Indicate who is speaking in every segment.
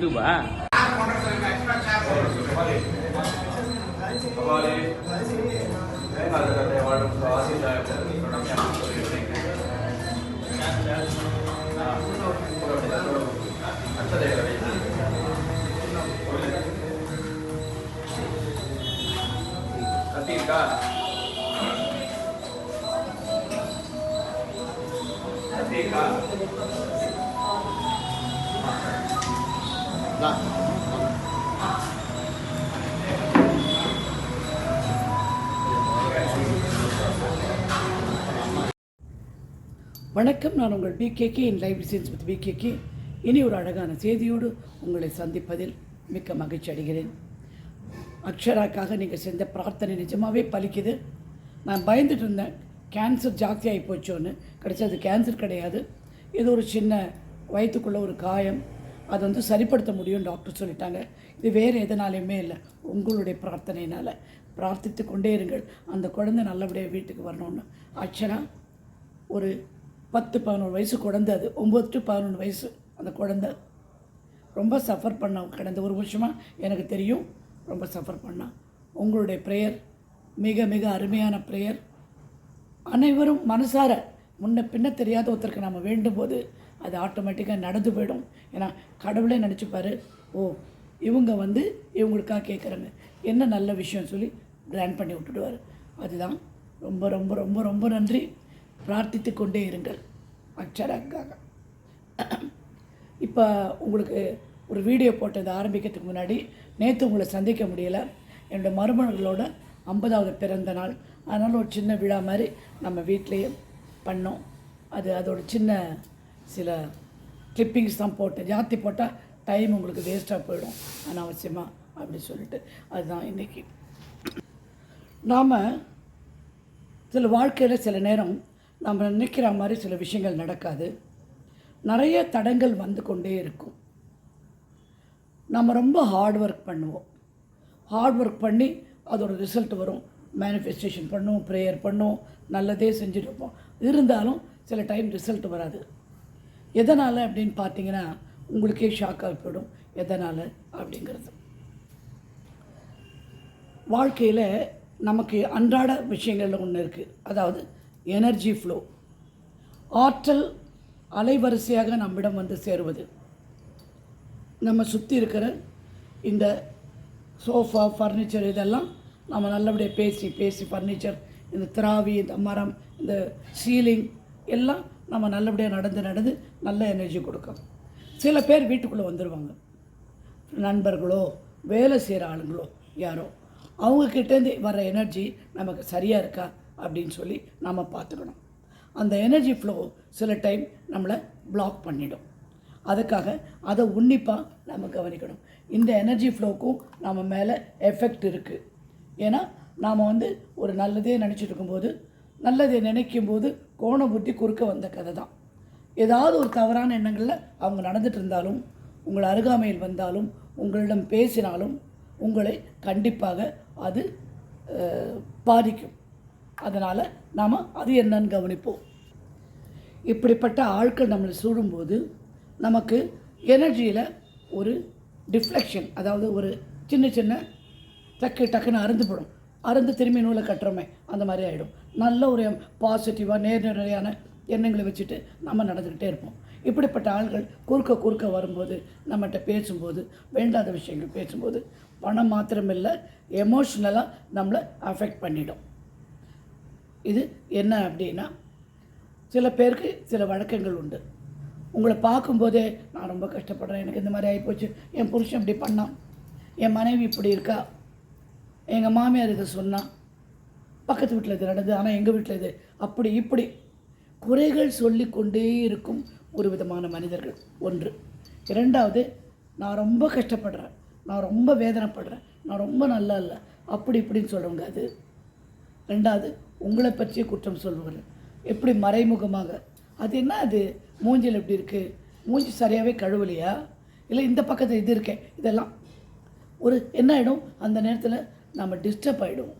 Speaker 1: யூடியூபா? கத்தி இருக்கா? கத்தி இருக்கா?
Speaker 2: வணக்கம், நான் உங்கள் PKK in live designs with PKK. இனி ஒரு அழகான செய்தியோடு உங்களை சந்திப்பதில் மிக்க மகிழ்ச்சி அடைகிறேன். அக்ஷராக்காக நீங்கள் செஞ்ச பிரார்த்தனை நிஜமாகவே பலிக்குது. நான் பயந்துட்டு இருந்தேன், கேன்சர் ஜாஸ்தி ஆகி போச்சோன்னு. கிடைச்சது கேன்சர் கிடையாது, இது ஒரு சின்ன வயிற்றுக்குள்ளே ஒரு காயம். அது வந்து சரிப்படுத்த முடியும் டாக்டர் சொல்லிட்டாங்க. இது வேறு எதனாலையுமே இல்லை, உங்களுடைய பிரார்த்தனையினால். பிரார்த்தித்து கொண்டே இருங்கள், அந்த குழந்தை நல்லபடியாக வீட்டுக்கு வரணும்னு. அக்ஷரா ஒரு 10-11 வயசு குழந்தை, அது 9 to 11 வயசு அந்த குழந்தை. ரொம்ப சஃபர் பண்ணான் கடந்த ஒரு வருஷமாக, எனக்கு தெரியும் ரொம்ப சஃபர் பண்ணான். உங்களுடைய ப்ரேயர் மிக மிக அருமையான ப்ரேயர். அனைவரும் மனசார முன்ன பின்ன தெரியாத ஒருத்தருக்கு நம்ம வேண்டும் போது அது ஆட்டோமேட்டிக்காக நடந்து போயிடும். ஏன்னா கடவுளே நினச்சிப்பார், ஓ இவங்க வந்து இவங்களுக்காக கேட்குறாங்க, என்ன நல்ல விஷயம் சொல்லி கிராண்ட் பண்ணி விட்டுடுவார். அதுதான். ரொம்ப ரொம்ப ரொம்ப ரொம்ப நன்றி. பிரார்த்தித்து கொண்டே இருங்கள் அக்ஷராக்காக. இப்போ உங்களுக்கு ஒரு வீடியோ போட்டது ஆரம்பிக்கிறதுக்கு முன்னாடி, நேற்று உங்களை சந்திக்க முடியலை, என்னோடய மருமகளோட 50வது பிறந்த நாள். அதனால் ஒரு சின்ன விழா மாதிரி நம்ம வீட்லேயே பண்ணோம். அதோட சின்ன சில கிளிப்பிங்ஸ் தான் போட்டேன். ஜாத்தி போட்டால் டைம் உங்களுக்கு வேஸ்ட்டாக போயிடும் அனாவசியமாக அப்படி சொல்லிட்டு. அதுதான் இன்றைக்கி. நாம் சில வாழ்க்கையில் சில நேரம் நம்ம நினைக்கிற மாதிரி சில விஷயங்கள் நடக்காது. நிறைய தடங்கள் வந்து கொண்டே இருக்கும். நம்ம ரொம்ப ஹார்ட் ஒர்க் பண்ணுவோம். ஹார்ட் ஒர்க் பண்ணி அதோட ரிசல்ட் வரும். மேனிஃபெஸ்டேஷன் பண்ணுவோம், ப்ரேயர் பண்ணுவோம், நல்லதே செஞ்சுருப்போம். இருந்தாலும் சில டைம் ரிசல்ட் வராது. எதனால் அப்படின்னு பார்த்தீங்கன்னா உங்களுக்கே ஷாக்காக போயிடும் எதனால் அப்படிங்கிறது. வாழ்க்கையில் நமக்கு அன்றாட விஷயங்களில் ஒன்று இருக்குது, அதாவது எனர்ஜி ஃப்ளோ. ஆற்றல் அலைவரிசையாக நம்மிடம் வந்து சேருவது. நம்ம சுற்றி இருக்கிற இந்த சோஃபா, ஃபர்னிச்சர், இதெல்லாம் நம்ம நல்லபடியாக பேசி பேசி ஃபர்னிச்சர், இந்த திராவி, இந்த மரம், இந்த சீலிங் எல்லாம் நம்ம நல்லபடியாக நடந்து நடந்து நல்ல எனர்ஜி கொடுக்கும். சில பேர் வீட்டுக்குள்ளே வந்துடுவாங்க, நண்பர்களோ வேலை செய்கிற ஆளுங்களோ யாரோ, அவங்கக்கிட்டேருந்து வர எனர்ஜி நமக்கு சரியாக இருக்கா அப்படின்னு சொல்லி நம்ம பார்த்துக்கணும். அந்த எனர்ஜி ஃப்ளோ சில டைம் நம்மளை பிளாக் பண்ணிடும். அதுக்காக அதை உன்னிப்பாக நம்ம கவனிக்கணும். இந்த எனர்ஜி ஃப்ளோக்கும் நம்ம மேலே எஃபெக்ட் இருக்குது. ஏன்னா நாம் வந்து ஒரு நல்லதே நினச்சிட்டு இருக்கும்போது, நல்லதை நினைக்கும்போது கோண புத்தி குறுக்க வந்த கதை தான். ஏதாவது ஒரு தவறான எண்ணங்களில் அவங்க நடந்துட்டு இருந்தாலும், உங்கள் அருகாமையில் வந்தாலும், உங்களிடம் பேசினாலும் உங்களை கண்டிப்பாக அது பாதிக்கும். அதனால் நாம் அது என்னன்னு கவனிப்போம். இப்படிப்பட்ட ஆட்கள் நம்மளை சூழும்போது நமக்கு எனர்ஜியில் ஒரு டிஃப்ளெக்ஷன், அதாவது ஒரு சின்ன சின்ன டக்குன்னு அறுந்துப்படும். அறுந்து திரும்பி நூலை கட்டுறோமே அந்த மாதிரி ஆகிடும். நல்ல ஒரு பாசிட்டிவாக நேர்நிலையான எண்ணங்களை வச்சுட்டு நம்ம நடந்துக்கிட்டே இருப்போம். இப்படிப்பட்ட ஆள்கள் குறுக்க வரும்போது, நம்மகிட்ட பேசும்போது, வேண்டாத விஷயங்கள் பேசும்போது, பணம் மாத்திரமில்லை, எமோஷ்னலாக நம்மளை அஃபெக்ட் பண்ணிடும். இது என்ன அப்படின்னா, சில பேருக்கு சில வழக்கங்கள் உண்டு. உங்களை பார்க்கும்போதே நான் ரொம்ப கஷ்டப்படுறேன், எனக்கு இந்த மாதிரி ஆகிப்போச்சு, என் புருஷன் இப்படி பண்ணான், என் மனைவி இப்படி இருக்கா, எங்கள் மாமியார் இதை சொன்னான், பக்கத்து வீட்டில் இது நடந்தது, ஆனால் எங்கள் வீட்டில் இது அப்படி இப்படி குறைகள் சொல்லி கொண்டே இருக்கும் ஒரு விதமான மனிதர்கள் ஒன்று. இரண்டாவது, நான் ரொம்ப கஷ்டப்படுறேன், நான் ரொம்ப வேதனைப்படுறேன், நான் ரொம்ப நல்லா இல்லை அப்படி இப்படின்னு சொல்கிறவங்க. அது ரெண்டாவது, உங்களை பற்றிய குற்றம் சொல்லுவார்கள். எப்படி மறைமுகமாக, அது என்ன அது மூஞ்சில் எப்படி இருக்குது, மூஞ்சி சரியாகவே கழுவலையா, இல்லை இந்த பக்கத்தில் இது இருக்கேன், இதெல்லாம் ஒரு என்ன ஆகிடும், அந்த நேரத்தில் நம்ம டிஸ்டர்ப் ஆகிடும்.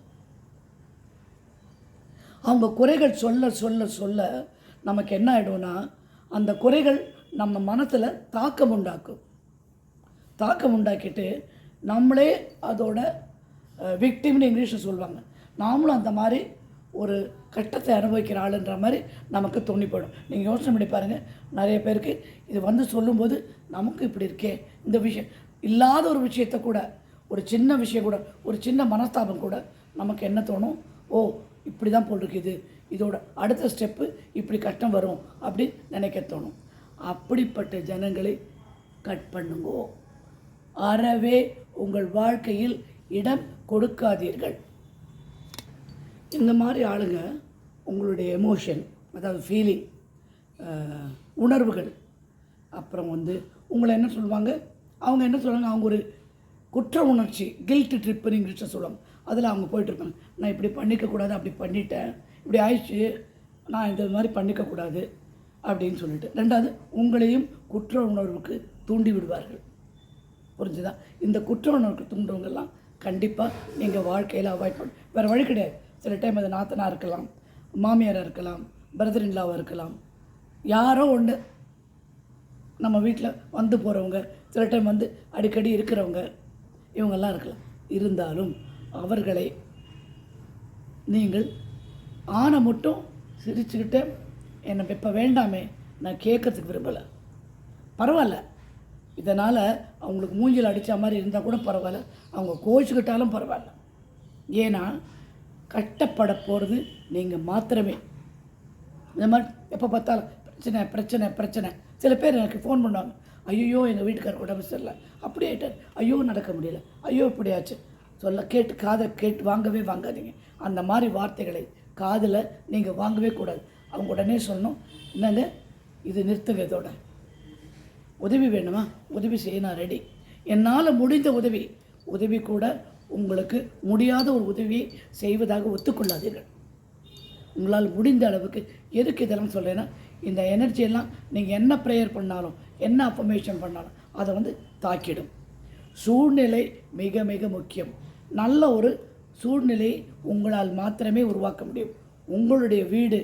Speaker 2: அவங்க குறைகள் சொல்ல சொல்ல சொல்ல நமக்கு என்ன ஆகிடும்னா, அந்த குறைகள் நம்ம மனத்தில் தாக்கம் உண்டாக்கும். தாக்கம் உண்டாக்கிட்டு நம்மளே அதோட விக்டிம்னு இங்கிலீஷில் சொல்லுவாங்க, நாமளும் அந்த மாதிரி ஒரு கட்டத்தை அனுபவிக்கிற ஆளுன்ற மாதிரி நமக்கு தோணிப்படும். நீங்கள் யோசனை பண்ணி பாருங்கள், நிறைய பேருக்கு இது வந்து சொல்லும்போது நமக்கு இப்படி இருக்கே, இந்த விஷயம் இல்லாத ஒரு விஷயத்தை கூட, ஒரு சின்ன விஷயம் கூட, ஒரு சின்ன மனஸ்தாபம் கூட நமக்கு என்ன தோணும், ஓ இப்படி தான் போட்டிருக்குது, இதோட அடுத்த ஸ்டெப்பு இப்படி கஷ்டம் வரும் அப்படின்னு நினைக்க தோணும். அப்படிப்பட்ட ஜனங்களை கட் பண்ணுங்கோ. அறவே உங்கள் வாழ்க்கையில் இடம் கொடுக்காதீர்கள். இந்த மாதிரி ஆளுங்க உங்களுடைய எமோஷன், அதாவது ஃபீலிங், உணர்வுகள், அப்புறம் வந்து உங்களை என்ன சொல்லுவாங்க, அவங்க என்ன சொல்லுவாங்க, அவங்க ஒரு குற்ற உணர்ச்சி, கில்ட் ட்ரிப்புன்னு இங்கிலீஷில் சொல்லுவாங்க, அதில் அவங்க போயிட்டுருப்பாங்க. நான் இப்படி பண்ணிக்கக்கூடாது, அப்படி பண்ணிட்டேன், இப்படி ஆயிடுச்சு, நான் இந்த மாதிரி பண்ணிக்கக்கூடாது அப்படின்னு சொல்லிட்டு. ரெண்டாவது, உங்களையும் குற்ற உணர்வுக்கு தூண்டி விடுவார்கள். புரிஞ்சுதா? இந்த குற்ற உணர்வுக்கு தூண்டுவங்கெல்லாம் கண்டிப்பாக நீங்கள் வாழ்க்கையில் அவாய்ட் பண்ண, வேறு வழி கிடையாது. சில டைம் அது நாத்தனாக இருக்கலாம், மாமியாராக இருக்கலாம், பிரதர் இன்லாவாக இருக்கலாம், யாரோ ஒன்று நம்ம வீட்டில் வந்து போகிறவங்க, சில டைம் வந்து அடிக்கடி இருக்கிறவங்க, இவங்கெல்லாம் இருக்கலாம். இருந்தாலும் அவர்களை நீங்கள் ஆனை மட்டும் சிரிச்சுக்கிட்டே என்னை இப்போ வேண்டாமே, நான் கேட்கறதுக்கு விரும்பலை, பரவாயில்ல, இதனால் அவங்களுக்கு மூஞ்சில் அடித்த மாதிரி இருந்தால் கூட பரவாயில்ல, அவங்க கோச்சிக்கிட்டாலும் பரவாயில்ல. ஏன்னா கட்டப்பட போகிறது நீங்கள் மாத்திரமே. இந்த மாதிரி எப்போ பார்த்தாலும் பிரச்சனை பிரச்சனை பிரச்சனை. சில பேர் எனக்கு ஃபோன் பண்ணுவாங்க, ஐயோ எங்கள் வீட்டுக்காரர் உடம்பு சரியில்லை, அப்படி ஆகிட்டார், ஐயோ நடக்க முடியல, ஐயோ இப்படியாச்சு, சொல்ல கேட்டு காதை கேட்டு வாங்கவே வாங்காதீங்க. அந்த மாதிரி வார்த்தைகளை காதில் நீங்கள் வாங்கவே கூடாது. அவங்க உடனே சொல்லணும், என்னங்க இது நிறுத்துங்க, இதோட உதவி வேணுமா, உதவி செய்ய நான் ரெடி, என்னால் முடிந்த உதவி கூட உங்களுக்கு முடியாத ஒரு உதவியை செய்வதாக ஒத்துக்கொள்ளாதீர்கள். உங்களால் முடிந்த அளவுக்கு. எதுக்கு இதெல்லாம் சொல்கிறேன்னா, இந்த எனர்ஜியெல்லாம் நீங்கள் என்ன ப்ரேயர் பண்ணாலும், என்ன அஃபர்மேஷன் பண்ணாலும் அதை வந்து தாக்கிடும். சூழ்நிலை மிக மிக முக்கியம். நல்ல ஒரு சூழ்நிலையை உங்களால் மாத்திரமே உருவாக்க முடியும். உங்களுடைய வீடு,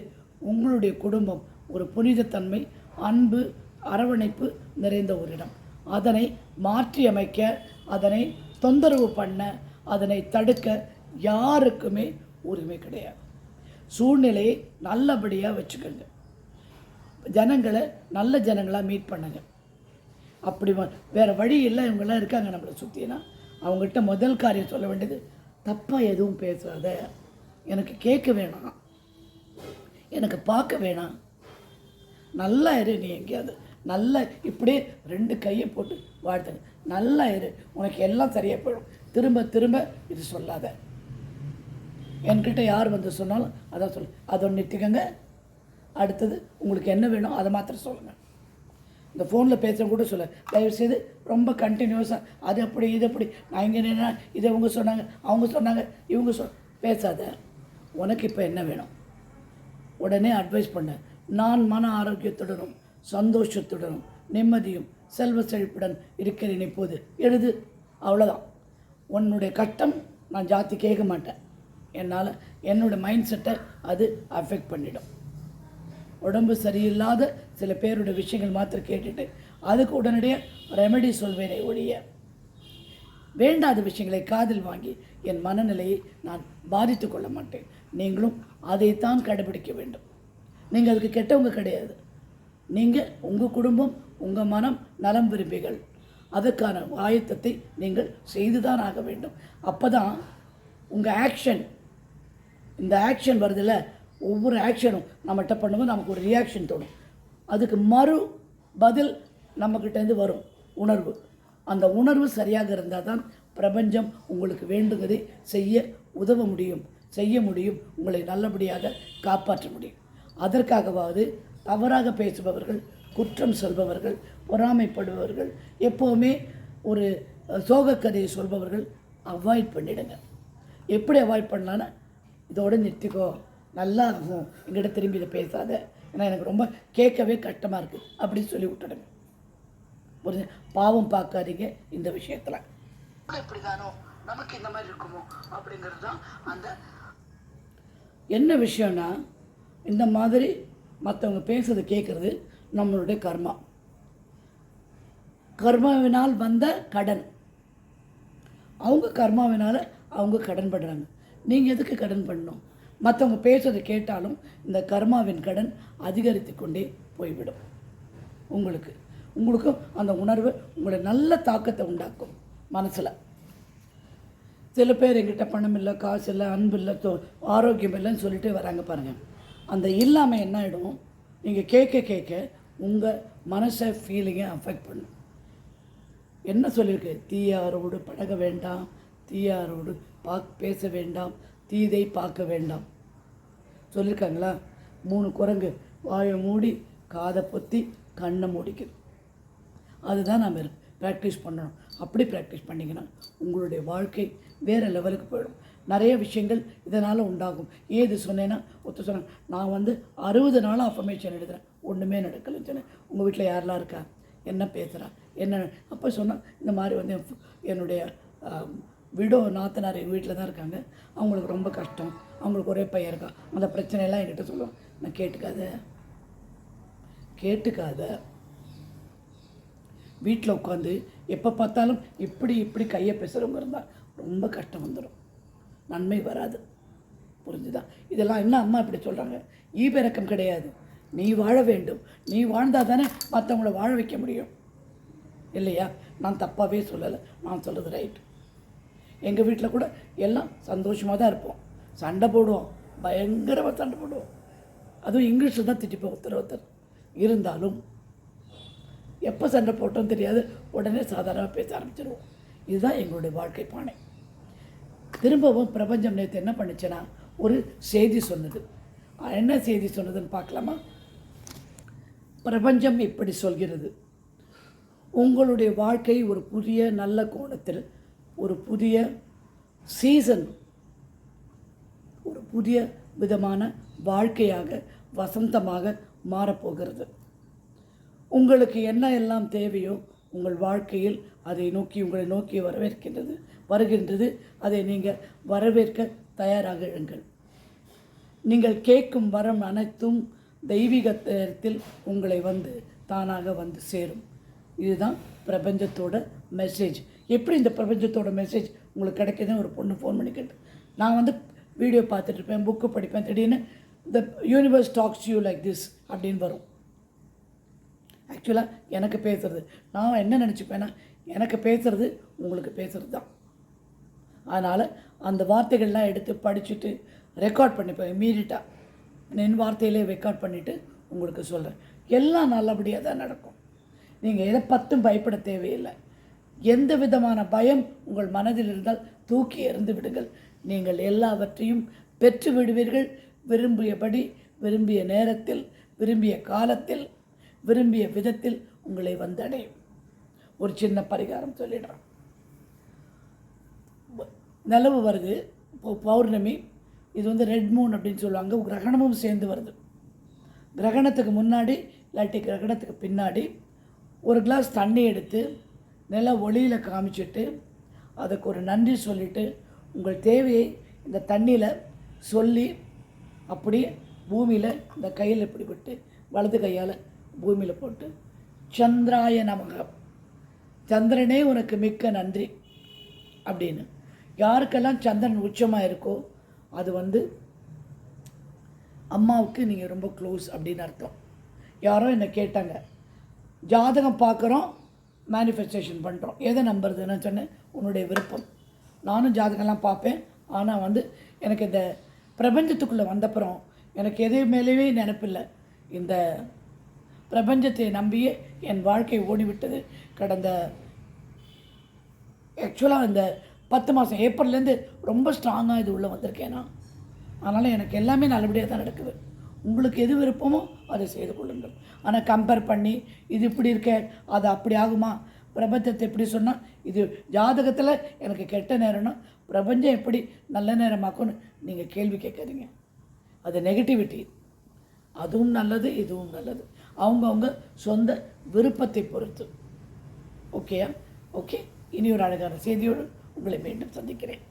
Speaker 2: உங்களுடைய குடும்பம் ஒரு புனிதத்தன்மை, அன்பு, அரவணைப்பு நிறைந்த ஒரு இடம். அதனை மாற்றி அமைக்க, அதனை தொந்தரவு பண்ண, அதனை தடுக்க யாருக்குமே உரிமை கிடையாது. சூழ்நிலையை நல்லபடியாக வச்சுக்கோங்க. ஜனங்களை நல்ல ஜனங்களாக மீட் பண்ணுங்க. அப்படி வேறு வழி இல்லை, இவங்கெல்லாம் இருக்காங்க நம்மளை சுற்றினா, அவங்ககிட்ட முதல் காரியம் சொல்ல வேண்டியது, தப்பாக எதுவும் பேசாத, எனக்கு கேட்க வேணாம், எனக்கு பார்க்க வேணாம், நல்லா இரு, நீ எங்கேயாவது நல்லா இப்படியே 2 கையை போட்டு வாழ்த்துங்க, நல்லா இரு, உனக்கு எல்லாம் சரியாக போயிடும், திரும்ப திரும்ப இது சொல்லாத. என்கிட்ட யார் வந்து சொன்னாலும் அதான் சொல்லு, அதை நிறுத்திக்கங்க. அடுத்தது உங்களுக்கு என்ன வேணும் அதை மாத்திரம் சொல்லுங்கள். இந்த ஃபோனில் பேசுகிற கூட சொல்ல தயவுசெய்து ரொம்ப கண்டினியூஸாக அது அப்படி இது அப்படி, நான் இங்கே நின்னா இதை இவங்க சொன்னாங்க, அவங்க சொன்னாங்க, இவங்க பேசாத. உனக்கு இப்போ என்ன வேணும் உடனே அட்வைஸ் பண்ண. நான் மன ஆரோக்கியத்துடனும் சந்தோஷத்துடனும் நிம்மதியும் செல்வ செழிப்புடன் இருக்கிறேன் இப்போது எழுது, அவ்வளோதான். உன்னுடைய கட்டம் நான் ஜாத்தி கேட்க மாட்டேன். என்னால் என்னோடய மைண்ட் செட்டை அது அஃபெக்ட் பண்ணிடும். உடம்பு சரியில்லாத சில பேருடைய விஷயங்கள் மாத்திரம் கேட்டுட்டு அதுக்கு உடனடியாக ரெமெடி சொல்வேனே ஒழிய, வேண்டாத விஷயங்களை காதில் வாங்கி என் மனநிலையை நான் பாதித்து கொள்ள மாட்டேன். நீங்களும் அதைத்தான் கடைபிடிக்க வேண்டும். நீங்கள் அதுக்கு கெட்டவங்க கிடையாது. நீங்கள் உங்கள் குடும்பம், உங்கள் மனம் நலம் விரும்பிகள். அதற்கான ஆயத்தத்தை நீங்கள் செய்துதான் ஆக வேண்டும். அப்போ தான் உங்கள் ஆக்ஷன், இந்த ஆக்ஷன் வருதில்ல, ஒவ்வொரு ஆக்ஷனும் நம்மகிட்ட பண்ணும்போது நமக்கு ஒரு ரியாக்ஷன் தோணும். அதுக்கு மறு பதில் நம்மக்கிட்டேருந்து வரும் உணர்வு. அந்த உணர்வு சரியாக இருந்தால் தான் பிரபஞ்சம் உங்களுக்கு வேண்டுவதை செய்ய உதவ முடியும், செய்ய முடியும், உங்களை நல்லபடியாக காப்பாற்ற முடியும். அதற்காகவாவது தவறாக பேசுபவர்கள், குற்றம் சொல்பவர்கள், பொறாமைப்படுபவர்கள், எப்போவுமே ஒரு சோகக்கதையை சொல்பவர்கள் அவாய்ட் பண்ணிடுங்க. எப்படி அவாய்ட் பண்ணலான்னா, இதோடு நிறுத்திக்கோ, நல்லா இருக்கும், எங்கிட்ட திரும்பி இதை பேசாத, ஏன்னா எனக்கு ரொம்ப கேட்கவே கஷ்டமாக இருக்குது அப்படின்னு சொல்லி விட்டுடுங்க. ஒரு பாவம் பார்க்காதீங்க. இந்த விஷயத்தில் எப்படி தானோ நமக்கு இந்த மாதிரி இருக்குமோ அப்படிங்கிறது தான் அந்த என்ன விஷயம்னா, இந்த மாதிரி மற்றவங்க பேசுறதை கேட்குறது நம்மளுடைய கர்மா. கர்மாவினால் வந்த கடன், அவங்க கர்மாவினால் அவங்க கடன் படுறாங்க. நீங்கள் எதுக்கு கடன் பண்ணணும்? மற்றவங்க பேசுறதை கேட்டாலும் இந்த கர்மாவின் கடன் அதிகரித்து கொண்டே போய்விடும். உங்களுக்கும் அந்த உணர்வு உங்களை நல்ல தாக்கத்தை உண்டாக்கும் மனசில். சில பேர் எங்கிட்ட பணம் இல்லை, காசு இல்லை, அன்பு இல்லை, ஆரோக்கியம் இல்லைன்னு சொல்லிட்டு வராங்க பாருங்கள். அந்த இல்லாமல் என்ன ஆகிடும், நீங்கள் கேட்க உங்கள் மனசை ஃபீலிங்கை அஃபெக்ட் பண்ணும். என்ன சொல்லியிருக்கு? தீயாரோடு பழக வேண்டாம், தீயாரோடு பேச வேண்டாம், தீதை பார்க்க வேண்டாம் சொல்லியிருக்காங்களா? 3 குரங்கு வாயை மூடி காதை பொத்தி கண்ணை மூடிக்குது. அதுதான் நம்ம ப்ராக்டிஸ் பண்ணணும். அப்படி ப்ராக்டிஸ் பண்ணிங்கன்னா உங்களுடைய வாழ்க்கை வேறு லெவலுக்கு போயிடும். நிறைய விஷயங்கள் இதனால் உண்டாகும். ஏது சொன்னேன்னா, சொன்னேன் நான் 60 நாளாக அஃபர்மேஷன் எழுதுகிறேன், ஒன்றுமே நடக்கலைன்னு சொன்னேன். உங்கள் வீட்டில் யாரெல்லாம் இருக்கா, என்ன பேசுகிறா, என்ன? அப்போ சொன்னால் இந்த மாதிரி என்னுடைய விடோ நாத்தனார் எங்கள் வீட்டில் தான் இருக்காங்க, அவங்களுக்கு ரொம்ப கஷ்டம், அவங்களுக்கு ஒரே பையன் இருக்கா, அந்த பிரச்சனையெல்லாம் என்கிட்ட சொல்லுவோம். நான் கேட்டுக்காத வீட்டில் உட்காந்து எப்போ பார்த்தாலும் இப்படி கையை பேசுகிறவங்க இருந்தால் ரொம்ப கஷ்டம் வந்துடும், நன்மை வராது. புரிஞ்சுதா? இதெல்லாம் என்ன அம்மா இப்படி சொல்கிறாங்க? ஈபிறக்கம் கிடையாது. நீ வாழ வேண்டும், நீ வாழ்ந்தால் தானே மற்றவங்கள வாழ வைக்க முடியும், இல்லையா? நான் தப்பாகவே சொல்லலை, நான் சொல்கிறது ரைட். எங்கள் வீட்டில் கூட எல்லாம் சந்தோஷமாக தான் இருப்போம், சண்டை போடுவோம், பயங்கரமாக சண்டை போடுவோம். அதுவும் இங்கிலீஷில் தான் திட்டிப்போம் ஒருத்தர். இருந்தாலும் எப்போ சண்டை போட்டோம் தெரியாது, உடனே சாதாரணமாக பேச ஆரம்பிச்சிடுவோம். இதுதான் எங்களுடைய வாழ்க்கை பானை. திரும்பவும் பிரபஞ்சம் நேற்று என்ன பண்ணுச்சுன்னா ஒரு செய்தி சொன்னது. என்ன செய்தி சொன்னதுன்னு பார்க்கலாமா? பிரபஞ்சம் இப்படி சொல்கிறது, உங்களுடைய வாழ்க்கை ஒரு புதிய நல்ல கோணத்தில், ஒரு புதிய சீசன், ஒரு புதிய விதமான வாழ்க்கையாக, வசந்தமாக மாறப்போகிறது. உங்களுக்கு என்ன எல்லாம் தேவையோ உங்கள் வாழ்க்கையில் அதை நோக்கி உங்களை நோக்கி வருகின்றது. அதை நீங்கள் வரவேற்க தயாராக இருங்கள். நீங்கள் கேட்கும் வரம் அனைத்தும் தெய்வீகத்தில் உங்களை தானாக சேரும். இதுதான் பிரபஞ்சத்தோட மெசேஜ். எப்படி இந்த பிரபஞ்சத்தோட மெசேஜ் உங்களுக்கு கிடைக்குதுன்னு ஒரு பொண்ணு ஃபோன் பண்ணி கேட்டு, நான் வீடியோ பார்த்துட்ருப்பேன், புக்கு படிப்பேன், திடீர்னு the universe talks you like this அப்படின்னு வரும். ஆக்சுவலாக எனக்கு பேசுகிறது, நான் என்ன நினச்சிப்பேன்னா, எனக்கு பேசுகிறது உங்களுக்கு பேசுகிறது தான். அதனால் அந்த வார்த்தைகள்லாம் எடுத்து படிச்சுட்டு ரெக்கார்ட் பண்ணிப்பேன். இம்மீடியட்டாக என் வார்த்தையிலே ரெக்கார்ட் பண்ணிவிட்டு உங்களுக்கு சொல்கிறேன். எல்லாம் நல்லபடியாக தான் நடக்கும். நீங்கள் எதை பற்றும் பயப்பட தேவையில்லை. எந்த விதமான பயம் உங்கள் மனதில் இருந்தால் தூக்கி எறிந்து விடுங்கள். நீங்கள் எல்லாவற்றையும் பெற்று விடுவீர்கள். விரும்பியபடி, விரும்பிய நேரத்தில், விரும்பிய காலத்தில், விரும்பிய விதத்தில் உங்களை அடையும். ஒரு சின்ன பரிகாரம் சொல்லிடுறேன். நிலவு வருது, பௌர்ணமி, இது ரெட் மூன் அப்படின்னு சொல்லுவாங்க. கிரகணமும் சேர்ந்து வருது. கிரகணத்துக்கு முன்னாடி இல்லாட்டி கிரகணத்துக்கு பின்னாடி ஒரு கிளாஸ் தண்ணி எடுத்து நில ஒளியில் காமிச்சிட்டு அதுக்கு ஒரு நன்றி சொல்லிவிட்டு உங்கள் தேவையை இந்த தண்ணியில் சொல்லி அப்படியே பூமியில் இந்த கையில் இப்படி விட்டு வலது கையால் பூமியில் போட்டு சந்திராய நமக, சந்திரனே உனக்கு மிக்க நன்றி அப்படின்னு. யாருக்கெல்லாம் சந்திரன் உச்சமாக இருக்கோ அது அம்மாவுக்கு நீங்கள் ரொம்ப க்ளோஸ் அப்படின்னு அர்த்தம். யாரோ என்னை கேட்டாங்க, ஜாதகம் பார்க்குறோம், மேனிஃபெஸ்டேஷன் பண்ணுறோம், எதை நம்புறதுன்னு சொன்னேன். உன்னுடைய விருப்பம். நானும் ஜாதகம்லாம் பார்ப்பேன். ஆனால் எனக்கு இந்த பிரபஞ்சத்துக்குள்ளே வந்தப்புறம் எனக்கு எது மேலேயே நினைப்பில்லை. இந்த பிரபஞ்சத்தை நம்பியே என் வாழ்க்கை ஓடிவிட்டது. கடந்த ஆக்சுவலாக இந்த 10 மாதம் ஏப்ரல்லேருந்து ரொம்ப ஸ்ட்ராங்காக இது உள்ளே வந்திருக்கேன்னா, அதனால் எனக்கு எல்லாமே நல்லபடியாக தான் நடக்குது. உங்களுக்கு எது விருப்பமோ அதை செய்து கொள்ளுங்கள். ஆனால் கம்பேர் பண்ணி இது இப்படி இருக்க, அது அப்படி ஆகுமா, பிரபஞ்சத்தை எப்படி சொன்னால், இது ஜாதகத்தில் எனக்கு கெட்ட நேரம்னா பிரபஞ்சம் எப்படி நல்ல நேரமாக்கும்னு நீங்கள் கேள்வி கேட்குறீங்க. அது நெகட்டிவிட்டி. அதுவும் நல்லது, இதுவும் நல்லது. அவங்கவுங்க சொந்த விருப்பத்தை பொறுத்து. ஓகேயா? ஓகே. இனி ஒரு அழகான செய்தியோடு உங்களை மீண்டும் சந்திக்கிறேன்.